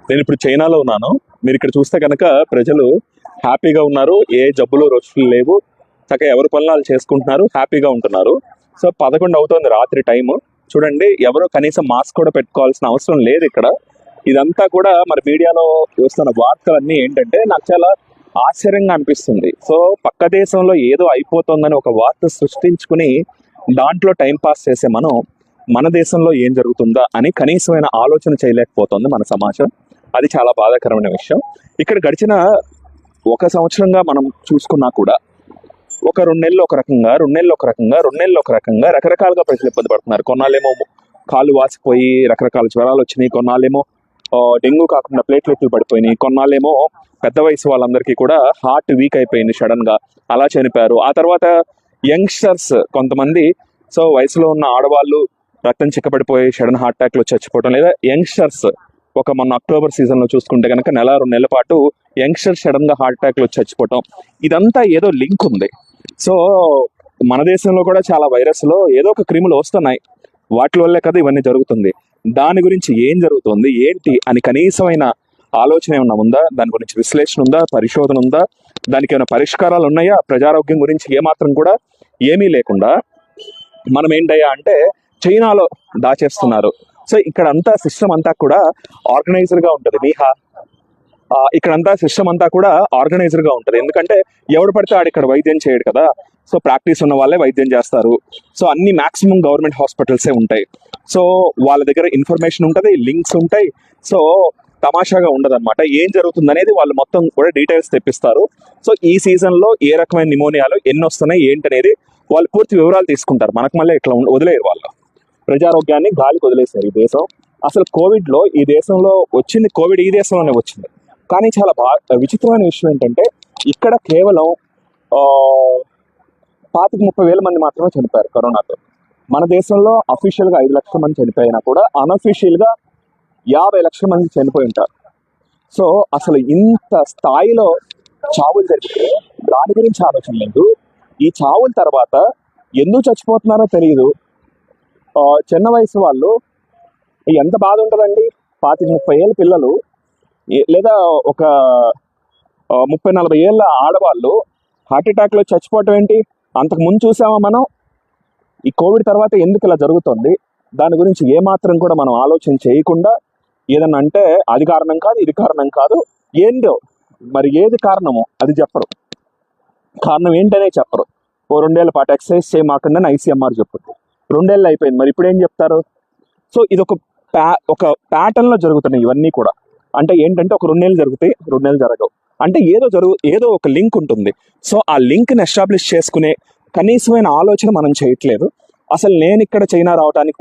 నేను ఇప్పుడు చైనాలో ఉన్నాను. మీరు ఇక్కడ చూస్తే కనుక ప్రజలు హ్యాపీగా ఉన్నారు, ఏ జబ్బులు రొచ్చులు లేవు, చక్కగా ఎవరి పనులు వాళ్ళు చేసుకుంటున్నారు, హ్యాపీగా ఉంటున్నారు. సో 11 అవుతుంది రాత్రి టైము. చూడండి, ఎవరో కనీసం మాస్క్ కూడా పెట్టుకోవాల్సిన అవసరం లేదు ఇక్కడ. ఇదంతా కూడా మన మీడియాలో చూస్తున్న వార్తలన్నీ ఏంటంటే నాకు చాలా ఆశ్చర్యంగా అనిపిస్తుంది. సో పక్క దేశంలో ఏదో అయిపోతుందని ఒక వార్త సృష్టించుకుని దాంట్లో టైం పాస్ చేసే మనం మన దేశంలో ఏం జరుగుతుందా అని కనీసమైన ఆలోచన చేయలేకపోతుంది మన సమాజం. అది చాలా బాధాకరమైన విషయం. ఇక్కడ గడిచిన 1 సంవత్సరంగా మనం చూసుకున్నా కూడా ఒక 2 నెలలు ఒక రకంగా, 2 నెలలు ఒక రకంగా, 2 నెలలు ఒక రకంగా రకరకాలుగా ప్రజలు ఇబ్బంది పడుతున్నారు. కొన్నాళ్ళేమో కాళ్ళు వాసిపోయి రకరకాల జ్వరాలు వచ్చినాయి, కొన్నాళ్ళేమో డెంగ్యూ కాకుండా ప్లేట్లెట్లు పడిపోయినాయి, కొన్నాళ్ళేమో పెద్ద వయసు వాళ్ళందరికీ కూడా హార్ట్ వీక్ అయిపోయింది, సడన్ గా అలా చనిపోయారు. ఆ తర్వాత యంగ్స్టర్స్ కొంతమంది, సో వయసులో ఉన్న ఆడవాళ్ళు రక్తం చిక్కబడిపోయి సడన్ హార్ట్ అటాక్లు చచ్చిపోవడం, లేదా యంగ్స్టర్స్ ఒక మొన్న అక్టోబర్ సీజన్ లో చూసుకుంటే కనుక 1-2 నెలల పాటు యంగ్స్టర్స్ సడన్ గా హార్ట్ అటాక్లు చచ్చిపోవటం, ఇదంతా ఏదో లింక్ ఉంది. సో మన దేశంలో కూడా చాలా వైరస్లో ఏదో ఒక క్రిములు వస్తున్నాయి, వాటి వల్లే కదా ఇవన్నీ జరుగుతుంది. దాని గురించి ఏం జరుగుతుంది ఏంటి అని కనీసమైన ఆలోచన ఏమన్నా ఉందా? దాని గురించి విశ్లేషణ ఉందా? పరిశోధన ఉందా? దానికి ఏమైనా పరిష్కారాలు ఉన్నాయా? ప్రజారోగ్యం గురించి ఏమాత్రం కూడా ఏమీ లేకుండా మనం ఏంటయ్యా అంటే చైనాలో దాచేస్తున్నారు. సో ఇక్కడ అంతా సిస్టమ్ అంతా కూడా ఆర్గనైజర్ గా ఉంటుంది. ఇక్కడంతా సిస్టమ్ అంతా కూడా ఆర్గనైజర్ గా ఉంటుంది. ఎందుకంటే ఎవడు పడితే ఆడు ఇక్కడ వైద్యం చేయడు కదా. సో ప్రాక్టీస్ ఉన్న వాళ్ళే వైద్యం చేస్తారు. సో అన్ని మాక్సిమం గవర్నమెంట్ హాస్పిటల్సే ఉంటాయి. సో వాళ్ళ దగ్గర ఇన్ఫర్మేషన్ ఉంటుంది, లింక్స్ ఉంటాయి. సో తమాషాగా ఉండదన్నమాట. ఏం జరుగుతుంది అనేది వాళ్ళు మొత్తం కూడా డీటెయిల్స్ తెప్పిస్తారు. సో ఈ సీజన్ లో ఏ రకమైన నిమోనియాలు ఎన్ని వస్తున్నాయి ఏంటనేది వాళ్ళు పూర్తి వివరాలు తీసుకుంటారు. మనకు మళ్ళీ ఇట్లా వదిలేరు. వాళ్ళు ప్రజారోగ్యాన్ని గాలికి వదిలేశారు ఈ దేశం. అసలు కోవిడ్ లో ఈ దేశంలో వచ్చింది, కోవిడ్ ఈ దేశంలోనే వచ్చింది. కానీ చాలా విచిత్రమైన విషయం ఏంటంటే ఇక్కడ కేవలం 25-30 మంది మాత్రమే చనిపోయారు కరోనాతో. మన దేశంలో అఫీషియల్ గా 5 లక్షల మంది చనిపోయినా కూడా అన్అఫీషియల్ గా 50 లక్షల మంది చనిపోయి ఉంటారు. సో అసలు ఇంత స్థాయిలో చావులు జరిగితే దాని గురించి ఆలోచన లేదు. ఈ చావుల తర్వాత ఎందుకు చచ్చిపోతున్నారో తెలియదు. చిన్న వయసు వాళ్ళు ఎంత బాధ ఉంటుందండి. 25-30 ఏళ్ళ పిల్లలు లేదా ఒక 30-40 ఏళ్ళ ఆడవాళ్ళు హార్ట్ అటాక్ లో చచ్చిపోవటం ఏంటి? అంతకు ముందు చూసామా మనం? ఈ కోవిడ్ తర్వాత ఎందుకు ఇలా జరుగుతుంది దాని గురించి ఏమాత్రం కూడా మనం ఆలోచన చేయకుండా ఏదన్నా అంటే అది కారణం కాదు, ఇది కారణం కాదు, ఏంటో మరి ఏది కారణమో అది చెప్పరు. కారణం ఏంటనే చెప్పరు. 2 ఏళ్ల పాటు ఎక్సర్సైజ్ చేయమాకుండా ICMR చెప్పుద్ది. 2 ఏళ్ళు అయిపోయింది, మరి ఇప్పుడు ఏం చెప్తారు? సో ఇది ఒక ప్యాటర్న్ లో జరుగుతున్నాయి ఇవన్నీ కూడా. అంటే ఏంటంటే ఒక 2 నెలలు జరుగుతాయి, 2 నెలలు జరగవు. అంటే ఏదో ఒక లింక్ ఉంటుంది. సో ఆ లింక్ ని ఎస్టాబ్లిష్ చేసుకునే కనీసమైన ఆలోచన మనం చేయట్లేదు. అసలు నేను ఇక్కడ చైనా రావడానికి